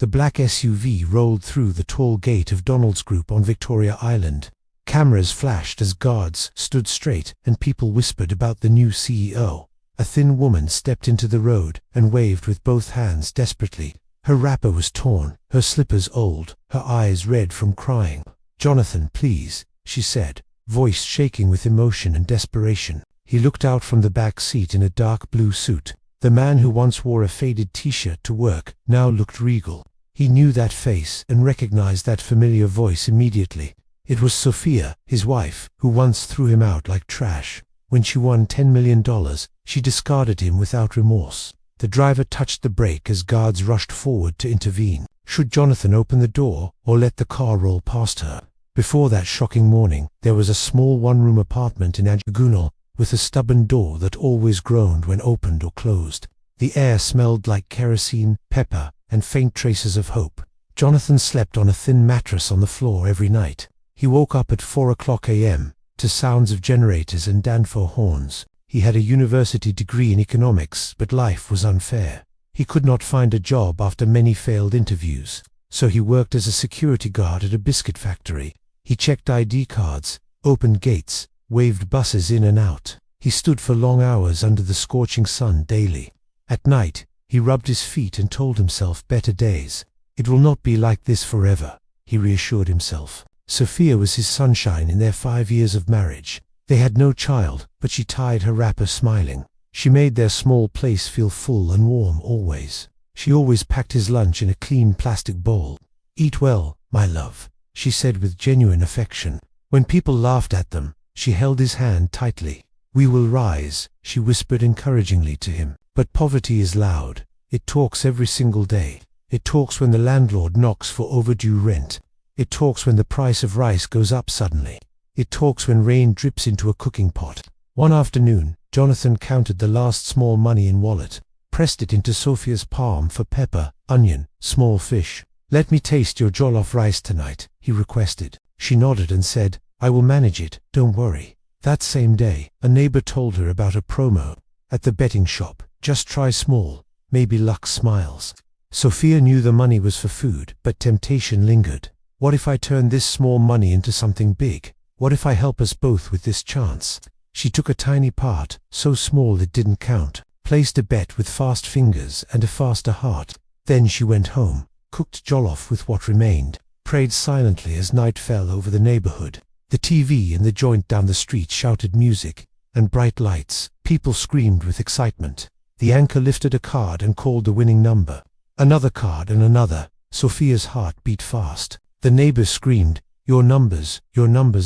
The black SUV rolled through the tall gate of Donald's Group on Victoria Island. Cameras flashed as guards stood straight and people whispered about the new CEO. A thin woman stepped into the road and waved with both hands desperately. Her wrapper was torn, her slippers old, her eyes red from crying. "Johnathan, please," she said, voice shaking with emotion and desperation. He looked out from the back seat in a dark blue suit. The man who once wore a faded t-shirt to work now looked regal. He knew that face and recognized that familiar voice immediately. It was Sophia, his wife, who once threw him out like trash. When she won $10 million, she discarded him without remorse. The driver touched the brake as guards rushed forward to intervene. Should Johnathan open the door or let the car roll past her? Before that shocking morning, there was a small one-room apartment in Agunal with a stubborn door that always groaned when opened or closed. The air smelled like kerosene, pepper, and faint traces of hope. Johnathan slept on a thin mattress on the floor every night. He woke up at 4:00 a.m. to sounds of generators and Danfo horns. He had a university degree in economics, but life was unfair. He could not find a job after many failed interviews, so he worked as a security guard at a biscuit factory. He checked ID cards, opened gates, waved buses in and out. He stood for long hours under the scorching sun daily. At night, he rubbed his feet and told himself better days. It will not be like this forever, he reassured himself. Sophia was his sunshine in their 5 years of marriage. They had no child, but she tied her wrapper smiling. She made their small place feel full and warm always. She always packed his lunch in a clean plastic bowl. "Eat well, my love," she said with genuine affection. When people laughed at them, she held his hand tightly. "We will rise," she whispered encouragingly to him. But poverty is loud. It talks every single day. It talks when the landlord knocks for overdue rent. It talks when the price of rice goes up suddenly. It talks when rain drips into a cooking pot. One afternoon, Johnathan counted the last small money in wallet, pressed it into Sophia's palm for pepper, onion, small fish. "Let me taste your jollof rice tonight," he requested. She nodded and said, "I will manage it, don't worry." That same day, a neighbor told her about a promo at the betting shop. "Just try small, maybe luck smiles." Sophia knew the money was for food, but temptation lingered. What if I turn this small money into something big? What if I help us both with this chance? She took a tiny part, so small it didn't count, placed a bet with fast fingers and a faster heart. Then she went home, cooked jollof with what remained, prayed silently as night fell over the neighborhood. The TV in the joint down the street shouted music and bright lights. People screamed with excitement. The anchor lifted a card and called the winning number. Another card and another. Sophia's heart beat fast. The neighbors screamed, your numbers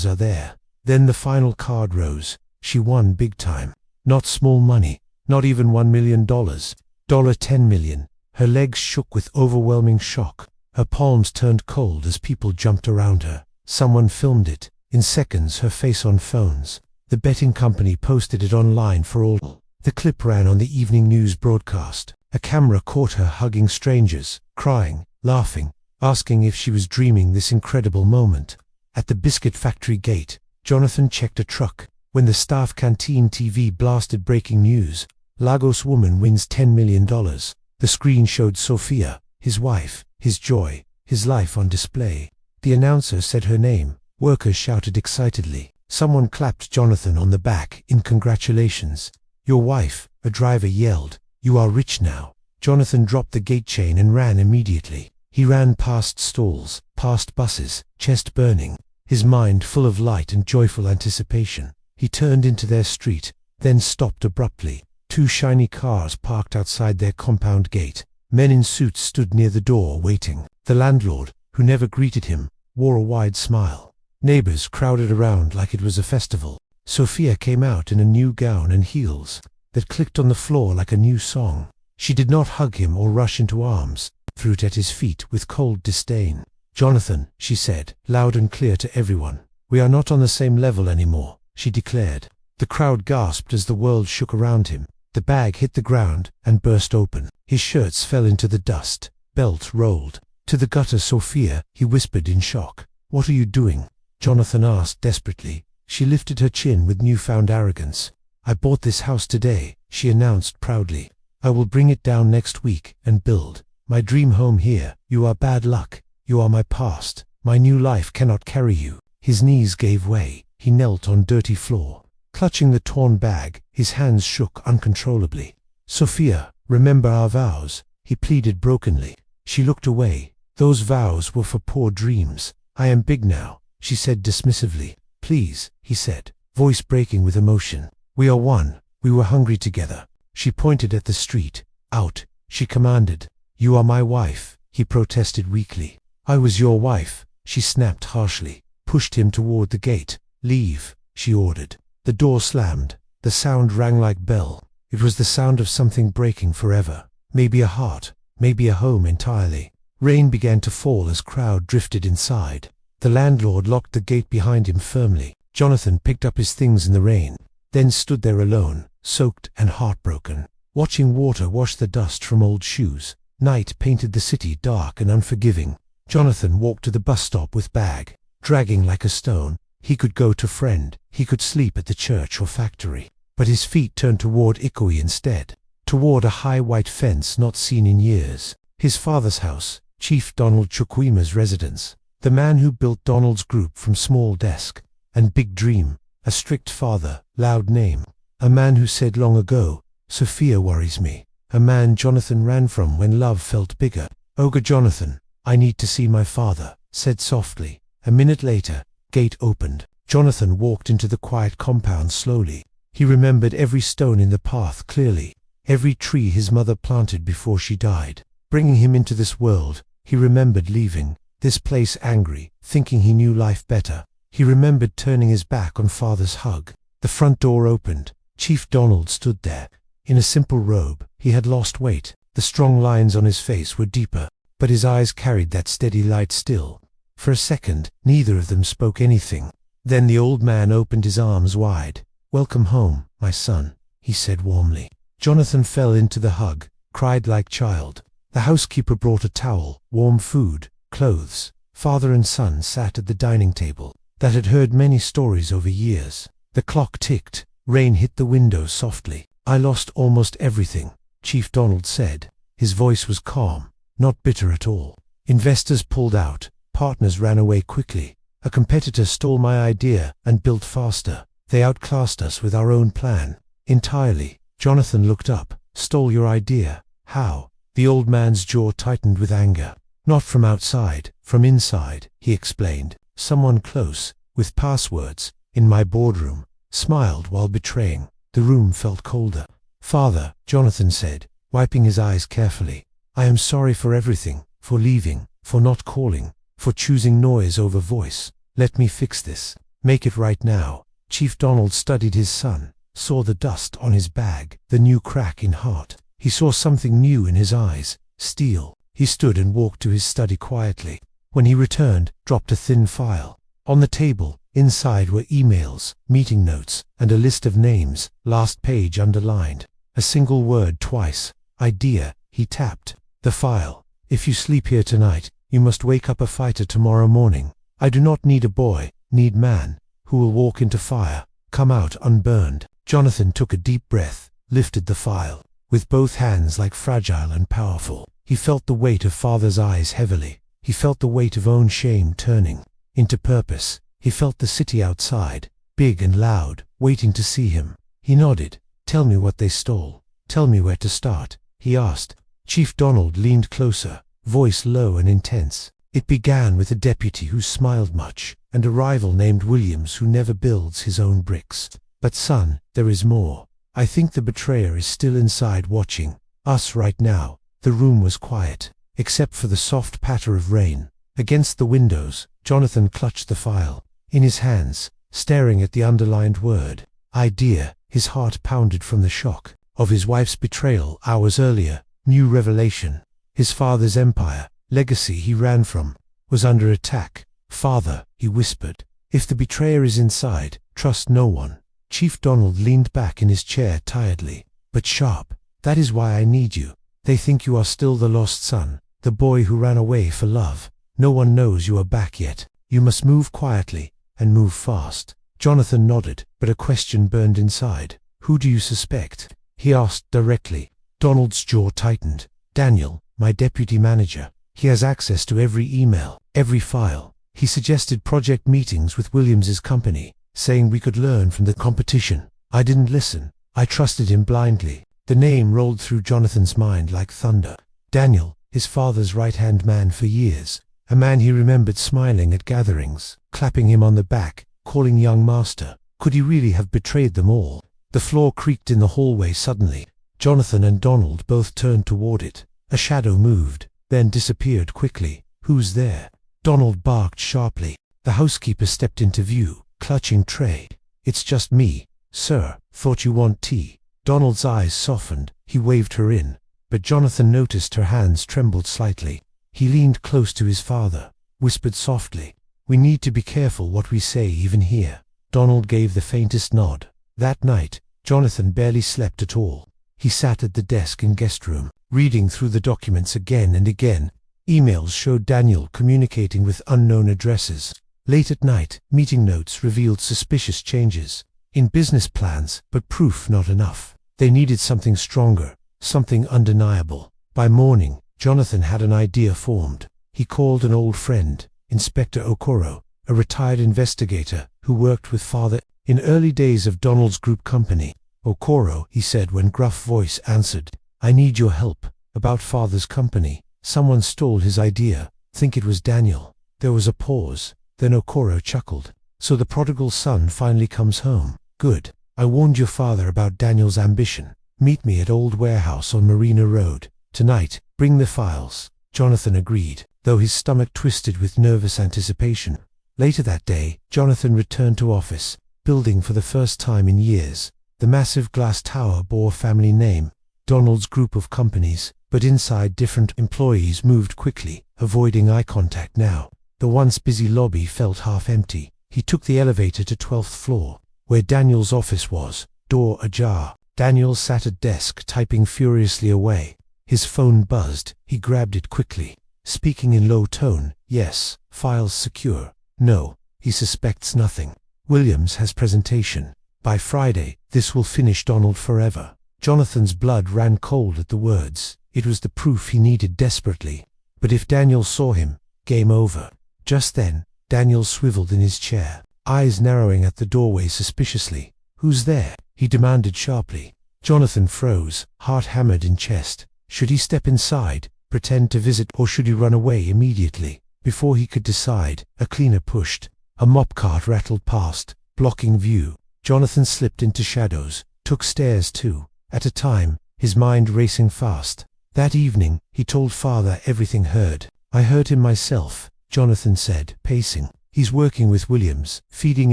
are there." Then the final card rose. She won big time. Not small money, not even $1 million. $10 million. Her legs shook with overwhelming shock. Her palms turned cold as people jumped around her. Someone filmed it. In seconds, her face on phones. The betting company posted it online for all. The clip ran on the evening news broadcast. A camera caught her hugging strangers, crying, laughing, asking if she was dreaming this incredible moment. At the biscuit factory gate, Johnathan checked a truck. When the staff canteen TV blasted breaking news, "Lagos woman wins $10 million. The screen showed Sophia, his wife, his joy, his life on display. The announcer said her name. Workers shouted excitedly. Someone clapped Johnathan on the back in congratulations. "Your wife," a driver yelled. "You are rich now." Johnathan dropped the gate chain and ran immediately. He ran past stalls, past buses, chest burning, his mind full of light and joyful anticipation. He turned into their street, then stopped abruptly. 2 shiny cars parked outside their compound gate. Men in suits stood near the door waiting. The landlord, who never greeted him, wore a wide smile. Neighbors crowded around like it was a festival. Sophia came out in a new gown and heels that clicked on the floor like a new song. She did not hug him or rush into arms, threw it at his feet with cold disdain. "Johnathan," she said, loud and clear to everyone. "We are not on the same level anymore," she declared. The crowd gasped as the world shook around him. The bag hit the ground and burst open. His shirts fell into the dust. Belt rolled. "To the gutter, Sophia," he whispered in shock. "What are you doing?" Johnathan asked desperately. She lifted her chin with newfound arrogance. "I bought this house today," she announced proudly. "I will bring it down next week and build My dream home here. You are bad luck. You are my past. My new life cannot carry you. His knees gave way. He knelt on dirty floor. Clutching the torn bag, his hands shook uncontrollably. Sophia, remember our vows, he pleaded brokenly. She looked away. Those vows were for poor dreams. I am big now, she said dismissively. Please, he said, voice breaking with emotion. We are one. We were hungry together. She pointed at the street. Out, she commanded. You are my wife, he protested weakly. I was your wife, she snapped harshly. Pushed him toward the gate. Leave, she ordered. The door slammed. The sound rang like bell. It was the sound of something breaking forever. Maybe a heart, maybe a home entirely. Rain began to fall as crowd drifted inside. The landlord locked the gate behind him firmly. Johnathan picked up his things in the rain, then stood there alone, soaked and heartbroken, watching water wash the dust from old shoes. Night painted the city dark and unforgiving. Johnathan walked to the bus stop with bag, dragging like a stone. He could go to friend, he could sleep at the church or factory, but his feet turned toward Ikoyi instead, toward a high white fence not seen in years. His father's house, Chief Donald Chukwima's residence, the man who built Donald's group from small desk and big dream, a strict father, loud name, a man who said long ago, Sophia worries me, a man Johnathan ran from when love felt bigger. Ogre Johnathan, I need to see my father, said softly. A minute later, gate opened. Johnathan walked into the quiet compound slowly. He remembered every stone in the path clearly, every tree his mother planted before she died, bringing him into this world. He remembered leaving this place angry, thinking he knew life better. He remembered turning his back on father's hug. The front door opened. Chief Donald stood there. In a simple robe, he had lost weight. The strong lines on his face were deeper, but his eyes carried that steady light still. For a second, neither of them spoke anything. Then the old man opened his arms wide. Welcome home, my son, he said warmly. Johnathan fell into the hug, cried like child. The housekeeper brought a towel, warm food, clothes. Father and son sat at the dining table that had heard many stories over years. The clock ticked. Rain hit the window softly. I lost almost everything, Chief Donald said. His voice was calm, not bitter at all. Investors pulled out. Partners ran away quickly. A competitor stole my idea and built faster. They outclassed us with our own plan. Entirely. Johnathan looked up. Stole your idea? How? The old man's jaw tightened with anger. Not from outside, from inside, he explained. Someone close, with passwords, in my boardroom, smiled while betraying. The room felt colder. Father, Johnathan said, wiping his eyes carefully. I am sorry for everything, for leaving, for not calling, for choosing noise over voice. Let me fix this. Make it right now. Chief Donald studied his son, saw the dust on his bag, the new crack in heart. He saw something new in his eyes, steel. He stood and walked to his study quietly. When he returned, dropped a thin file. On the table, inside were emails, meeting notes, and a list of names, last page underlined. A single word twice. Idea, he tapped. The file. If you sleep here tonight, you must wake up a fighter tomorrow morning. I do not need a boy, need man, who will walk into fire, come out unburned. Johnathan took a deep breath, lifted the file, with both hands like fragile and powerful. He felt the weight of father's eyes heavily. He felt the weight of own shame turning into purpose. He felt the city outside, big and loud, waiting to see him. He nodded. Tell me what they stole. Tell me where to start, he asked. Chief Donald leaned closer, voice low and intense. It began with a deputy who smiled much, and a rival named Williams who never builds his own bricks. But son, there is more. I think the betrayer is still inside watching us right now. The room was quiet, except for the soft patter of rain. Against the windows, Johnathan clutched the file in his hands, staring at the underlined word. Idea. His heart pounded from the shock of his wife's betrayal hours earlier. New revelation. His father's empire, legacy he ran from, was under attack. Father, he whispered, if the betrayer is inside, trust no one. Chief Donald leaned back in his chair tiredly, but sharp. That is why I need you. They think you are still the lost son, the boy who ran away for love. No one knows you are back yet. You must move quietly, and move fast. Johnathan nodded, but a question burned inside. Who do you suspect? He asked directly. Donald's jaw tightened. Daniel, my deputy manager. He has access to every email, every file. He suggested project meetings with Williams's company, saying we could learn from the competition. I didn't listen. I trusted him blindly. The name rolled through Johnathan's mind like thunder. Daniel, his father's right-hand man for years. A man he remembered smiling at gatherings, clapping him on the back, calling young master. Could he really have betrayed them all? The floor creaked in the hallway suddenly. Johnathan and Donald both turned toward it. A shadow moved, then disappeared quickly. Who's there? Donald barked sharply. The housekeeper stepped into view, clutching tray. It's just me, sir. Thought you want tea. Donald's eyes softened. He waved her in, but Johnathan noticed her hands trembled slightly. He leaned close to his father, whispered softly, "We need to be careful what we say even here." Donald gave the faintest nod. That night, Johnathan barely slept at all. He sat at the desk in guest room, reading through the documents again and again. Emails showed Daniel communicating with unknown addresses. Late at night, meeting notes revealed suspicious changes in business plans, but proof not enough. They needed something stronger, something undeniable. By morning, Johnathan had an idea formed. He called an old friend, Inspector Okoro, a retired investigator who worked with father in early days of Donald's group company. "Okoro," he said when gruff voice answered, "I need your help. About father's company. Someone stole his idea. Think it was Daniel." There was a pause. Then Okoro chuckled. "So the prodigal son finally comes home. Good. I warned your father about Daniel's ambition. Meet me at Old Warehouse on Marina Road. Tonight, bring the files." Johnathan agreed, though his stomach twisted with nervous anticipation. Later that day, Johnathan returned to office, building for the first time in years. The massive glass tower bore a family name, Donald's group of companies, but inside different employees moved quickly, avoiding eye contact now. The once busy lobby felt half empty. He took the elevator to 12th floor, where Daniel's office was, door ajar. Daniel sat at desk typing furiously away. His phone buzzed. He grabbed it quickly, speaking in low tone. "Yes, files secure." "No, he suspects nothing. Williams has presentation. By Friday, this will finish Donald forever." Johnathan's blood ran cold at the words. It was the proof he needed desperately. But if Daniel saw him, game over. Just then, Daniel swiveled in his chair, eyes narrowing at the doorway suspiciously. "Who's there?" he demanded sharply. Johnathan froze, heart hammered in chest. Should he step inside, pretend to visit, or should he run away immediately? Before he could decide, a cleaner pushed. A mop cart rattled past, blocking view. Johnathan slipped into shadows, took stairs two at a time, his mind racing fast. That evening, he told father everything heard. "I heard him myself," Johnathan said, pacing. "He's working with Williams, feeding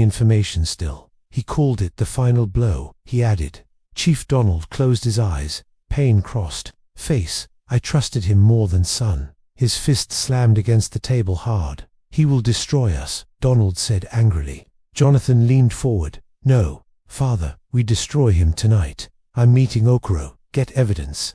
information still." He called it the final blow. He added. Chief Donald closed his eyes, pain crossed face. "I trusted him more than son." His fist slammed against the table hard. "He will destroy us," Donald said angrily. Johnathan leaned forward. "No, father, we destroy him tonight. I'm meeting Okoro. Get evidence."